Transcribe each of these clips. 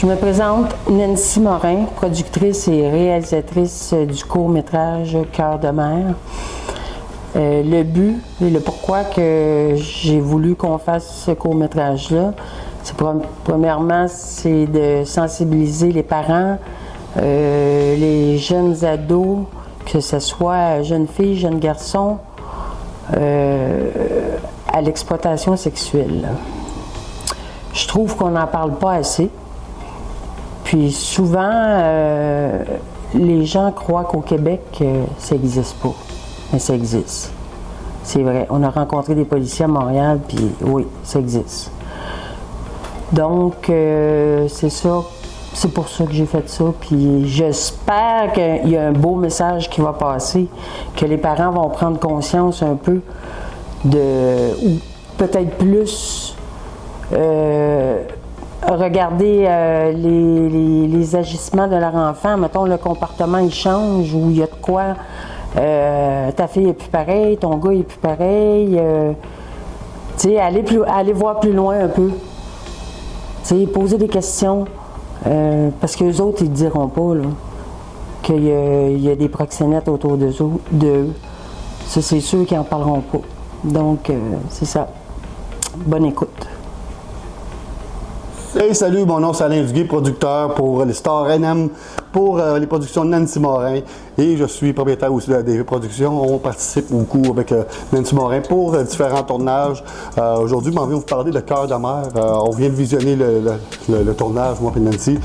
Je me présente Nancy Morin, productrice et réalisatrice du court-métrage Cœur de mer. Le but et le pourquoi que j'ai voulu qu'on fasse ce court-métrage-là, c'est premièrement, c'est de sensibiliser les parents, les jeunes ados, que ce soit jeunes filles, jeunes garçons, à l'exploitation sexuelle. Je trouve qu'on n'en parle pas assez. Puis souvent, les gens croient qu'au Québec, ça n'existe pas. Mais ça existe. C'est vrai. On a rencontré des policiers à Montréal, puis oui, ça existe. Donc, c'est ça. C'est pour ça que j'ai fait ça. Puis j'espère qu'il y a un beau message qui va passer, que les parents vont prendre conscience un peu ou peut-être plus regarder les agissements de leur enfant. Mettons, le comportement, il change, ou il y a de quoi. Ta fille est plus pareille, ton gars est plus pareil. Tu sais, aller voir plus loin un peu. Tu sais, poser des questions. Parce que les autres, ils ne diront pas qu'il y a des proxénètes autour d'eux. Ça, c'est sûr qu'ils n'en parleront pas. Donc, c'est ça. Bonne écoute. Hey, salut, mon nom c'est Alain Duguay, producteur pour les Stars NM, pour les productions de Nancy Morin. Et je suis propriétaire aussi de la DV Productions. On participe beaucoup avec Nancy Morin pour différents tournages. Aujourd'hui, je m'en viens vous parler de Cœur de mer. On vient de visionner le tournage, moi et Nancy.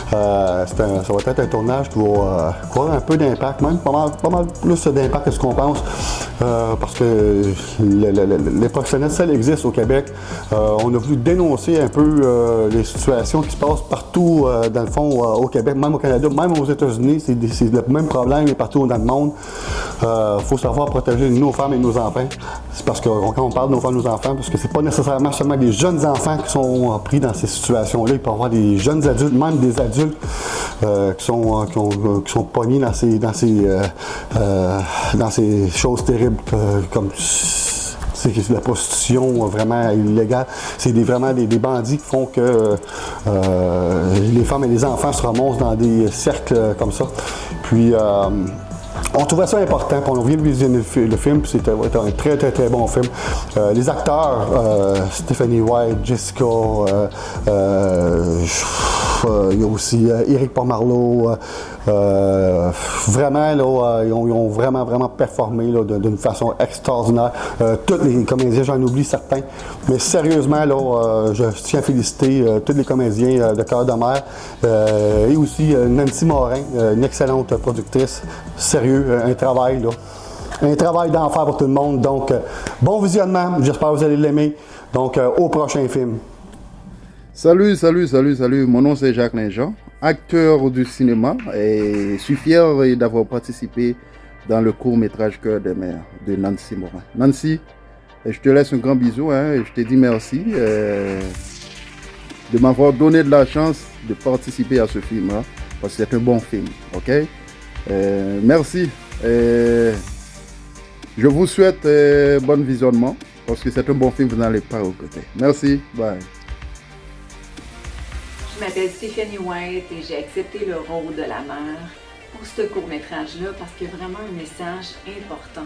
Ça va être un tournage qui va avoir un peu d'impact, même pas mal plus d'impact que ce qu'on pense. Parce que les professionnels, ça existe au Québec. On a voulu dénoncer un peu les situations qui se passent partout, dans le fond, au Québec, même au Canada, même aux États-Unis. C'est le même problème et partout dans le monde. Faut savoir protéger nos femmes et nos enfants. C'est parce que quand on parle de nos femmes et nos enfants, parce que c'est pas nécessairement seulement des jeunes enfants qui sont pris dans ces situations-là. Il peut y avoir des jeunes adultes, même des adultes qui sont pognés dans ces choses terribles comme c'est la prostitution vraiment illégale. C'est vraiment des bandits qui font que les femmes et les enfants se ramassent dans des cercles comme ça. Puis on trouvait ça important, puis on vient de visionner le film, puis c'était un très très très bon film. Les acteurs, Stephanie White, Jessica, il y a aussi Éric Pomarleau. Vraiment, là, ils ont vraiment performé d'une façon extraordinaire. Tous les comédiens, j'en oublie certains, mais sérieusement, là, je tiens à féliciter tous les comédiens de Cœur de mer et aussi Nancy Morin, une excellente productrice. Sérieux, un travail d'enfer pour tout le monde. Donc, bon visionnement, j'espère que vous allez l'aimer. Donc, au prochain film. Salut, mon nom c'est Jacques Linjean, acteur du cinéma, et je suis fier d'avoir participé dans le court-métrage Cœur de mer de Nancy Morin. Nancy, je te laisse un grand bisou, et je te dis merci de m'avoir donné de la chance de participer à ce film-là, parce que c'est un bon film, ok? Merci. Je vous souhaite bon visionnement, parce que c'est un bon film, vous n'allez pas regretter. Merci, bye. Je m'appelle Stephanie White et j'ai accepté le rôle de la mère pour ce court-métrage-là parce qu'il y a vraiment un message important.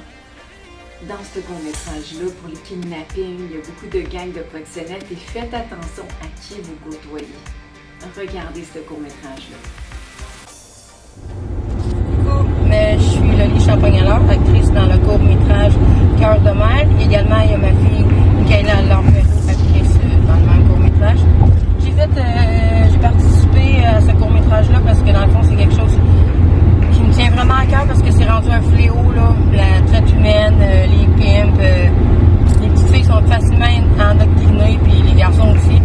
Dans ce court-métrage-là, pour le kidnapping, il y a beaucoup de gangs de proxénètes et faites attention à qui vous côtoyez. Regardez ce court-métrage-là. Mais je suis Loli Champagne-Alors, actrice dans le court-métrage Cœur de mer. Également, il y a ma fille Michaela Lorbeau, actrice dans le même court-métrage. J'ai participé à ce court-métrage-là parce que dans le fond, c'est quelque chose qui me tient vraiment à cœur parce que c'est rendu un fléau, là, la traite humaine, les pimps. Les petites filles sont facilement endoctrinées, puis les garçons aussi.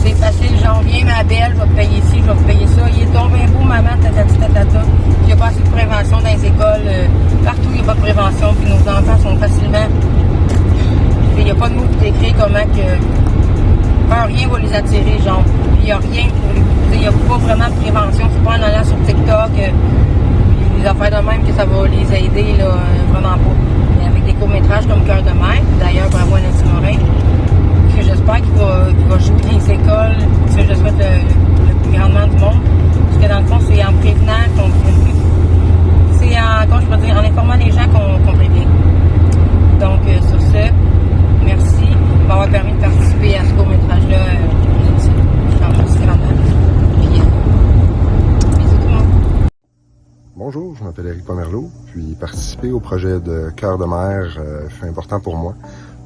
C'est facile, genre, viens ma belle, je vais te payer ci, je vais te payer ça. Il est donc bien beau, maman, tatata. Il n'y a pas assez de prévention dans les écoles. Partout, il n'y a pas de prévention, puis nos enfants sont facilement... Il n'y a pas de mots pour décrire comment que... rien va les attirer, genre. Il n'y a rien pour... Il n'y a pas vraiment de prévention. C'est pas en allant sur TikTok, les affaires de même que ça va les aider, là, vraiment pas. Mais avec des courts-métrages comme Cœur de mer, d'ailleurs, bravo à Nancy Morin, que j'espère qu'il va jouer dans les écoles, que je souhaite le plus grandement du monde. Parce que dans le fond, c'est en prévenant c'est en, comment je peux dire, en informant les gens qu'on prévient. Donc, sur ce, merci de m'avoir permis de participer à ce court-métrage-là. Je t'en remercie grandement. Puis, bisous tout le monde. Bonjour, je m'appelle Éric Pomerleau, puis participer au projet de Cœur de mer fait important pour moi,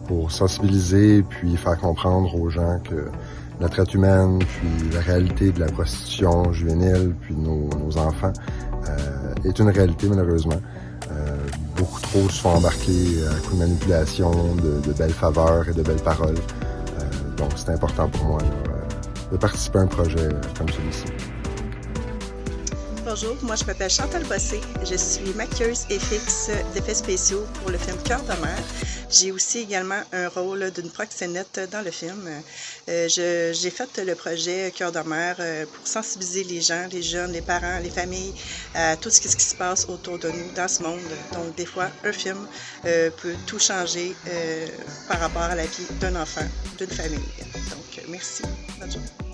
pour sensibiliser puis faire comprendre aux gens que la traite humaine, puis la réalité de la prostitution juvénile, puis de nos enfants, est une réalité malheureusement. Beaucoup trop se font embarquer à coups de manipulation, de belles faveurs et de belles paroles. Donc c'est important pour moi de participer à un projet comme celui-ci. Bonjour, moi je m'appelle Chantal Bossé, je suis maquilleuse et fixe d'effets spéciaux pour le film Cœur de mer. J'ai aussi également un rôle d'une proxénète dans le film. J'ai fait le projet Cœur de mer pour sensibiliser les gens, les jeunes, les parents, les familles à tout ce qui se passe autour de nous dans ce monde. Donc des fois, un film peut tout changer par rapport à la vie d'un enfant, d'une famille. Donc merci, bonne journée.